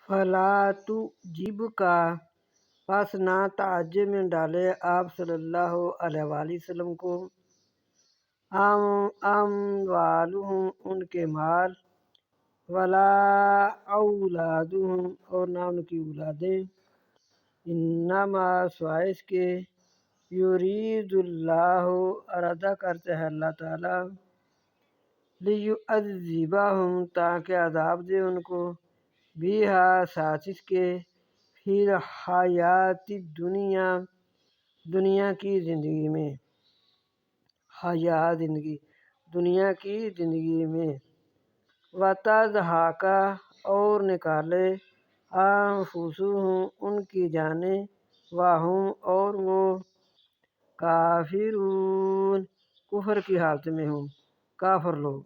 فلا تعجب کا پس نہ تعجب میں ڈالے آپ صلی اللہ علیہ وآلہ وسلم کو اموالہم ان کے مال ولا اولادہم اور نہ ان کی اولادیں انما سوائے اس کے یرید اللہ ارادہ کرتے ہیں اللہ تعالیٰ لیعذبہم تاکہ عذاب دے ان کو بیہا ساتھ اس کے فی الحیات دنیا دنیا کی زندگی میں حیات زندگی دنیا کی زندگی میں وتضحک اور نکالے انفسہم ان کی جانیں وہم اور وہ کافرون کفر کی حالت میں ہوں کافر لوگ